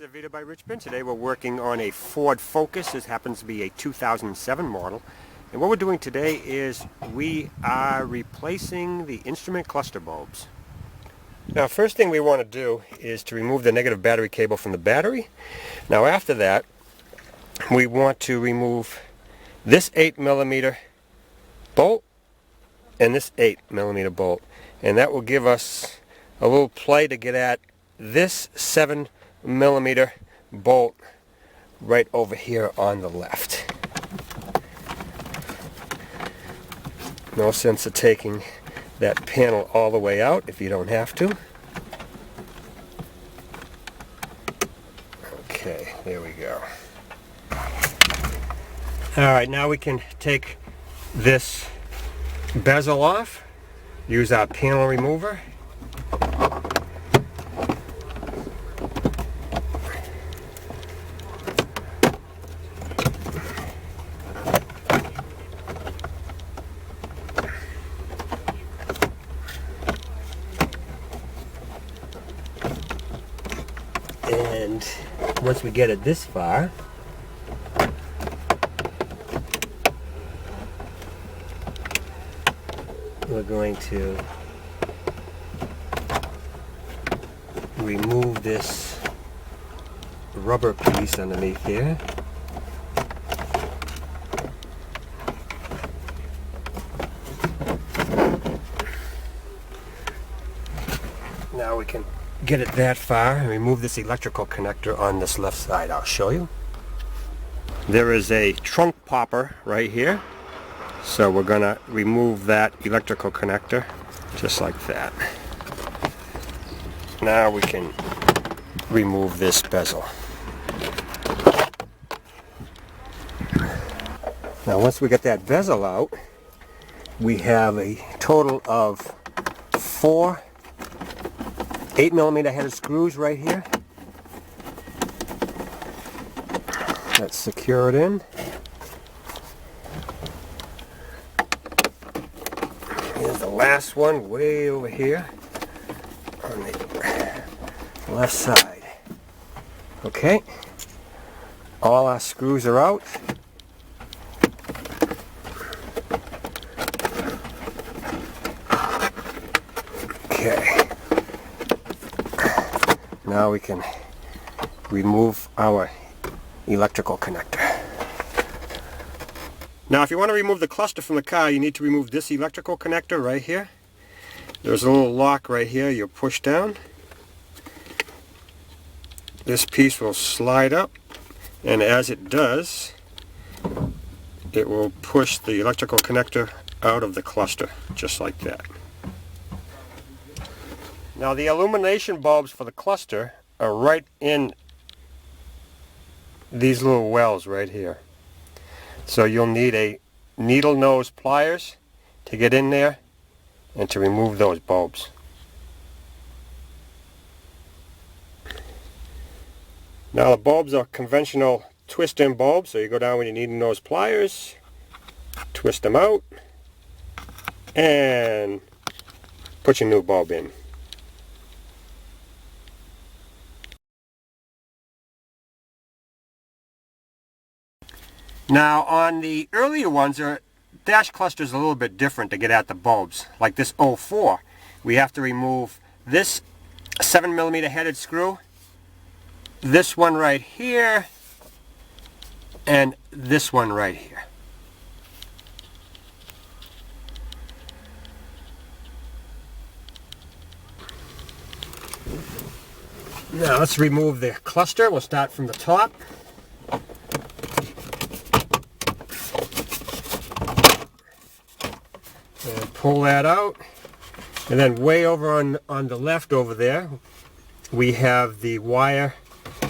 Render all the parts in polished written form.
This is a video by Richmond. Today we're working on a Ford Focus. This happens to be a 2007 model. And what we're doing today is we are replacing the instrument cluster bulbs. Now, first thing we want to do is to remove the negative battery cable from the battery. Now after that, we want to remove this 8mm bolt and this 8mm bolt. And that will give us a little play to get at this 7mm bolt right over here on the left. No sense of taking that panel all the way out if you don't have to. Okay, there we go. Alright, now we can take this bezel off, use our panel remover. And once we get it this far, we're going to remove this rubber piece underneath here. Now we can get it that far and remove this electrical connector on this left side. I'll show you. There is a trunk popper right here, so we're going to remove that electrical connector just like that. Now we can remove this bezel. Now once we get that bezel out, we have a total of 4 8mm headed screws right here. Let's secure it in. Here's the last one way over here on the left side. Okay, all our screws are out. Okay. Now we can remove our electrical connector. Now if you want to remove the cluster from the car, you need to remove this electrical connector right here. There's a little lock right here you push down. This piece will slide up, and as it does, it will push the electrical connector out of the cluster, just like that. Now the illumination bulbs for the cluster are right in these little wells right here. So you'll need a needle nose pliers to get in there and to remove those bulbs. Now the bulbs are conventional twist-in bulbs, so you go down with your needle nose pliers, twist them out, and put your new bulb in. Now on the earlier ones, our dash cluster is a little bit different to get at the bulbs. Like this 04, we have to remove this 7mm headed screw, this one right here, and this one right here. Now let's remove the cluster. We'll start from the top. And pull that out, and then way over on the left over there we have the wire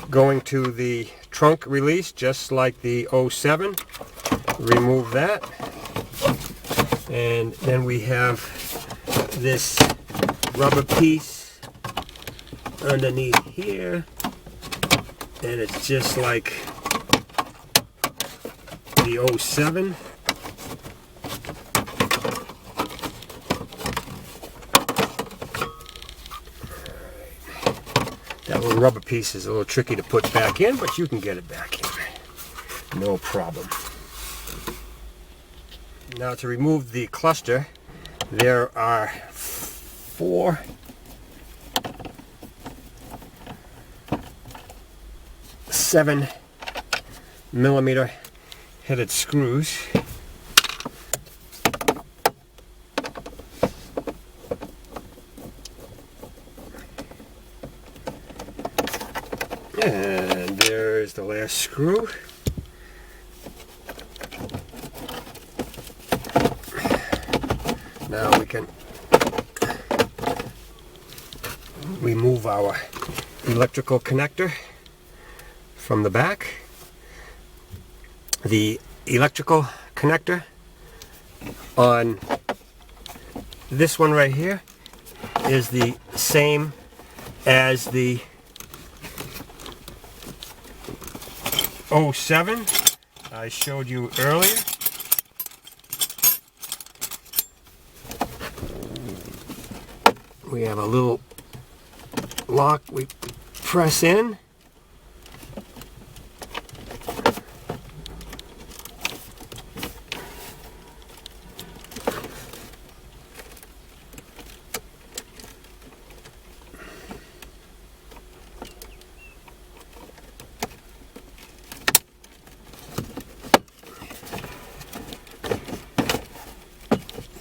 going to the trunk release, just like the 07. Remove that, and then we have this rubber piece underneath here, and it's just like the 07. That little rubber piece is a little tricky to put back in, but you can get it back in. No problem. Now to remove the cluster, there are 4 7mm headed screws. And there's the last screw. Now we can remove our electrical connector from the back. The electrical connector on this one right here is the same as the 07 I showed you earlier. We have a little lock we press in.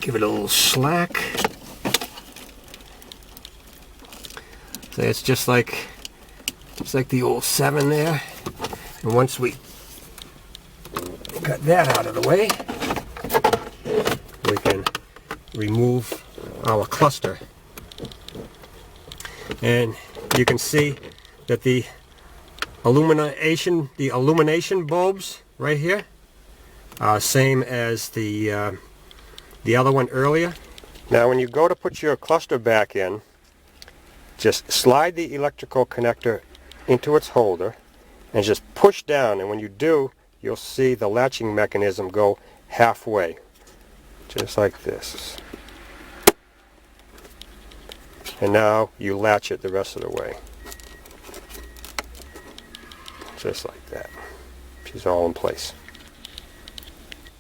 Give it a little slack. So it's just like the 07 there. And once we got that out of the way, we can remove our cluster. And you can see that the illumination bulbs right here are same as the other one earlier. Now when you go to put your cluster back in, just slide the electrical connector into its holder and just push down, and when you do, you'll see the latching mechanism go halfway, just like this. And now you latch it the rest of the way, just like that. She's all in place.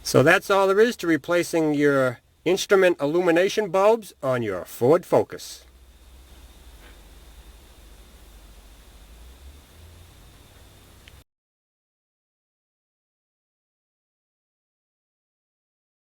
So that's all there is to replacing your instrument illumination bulbs on your Ford Focus.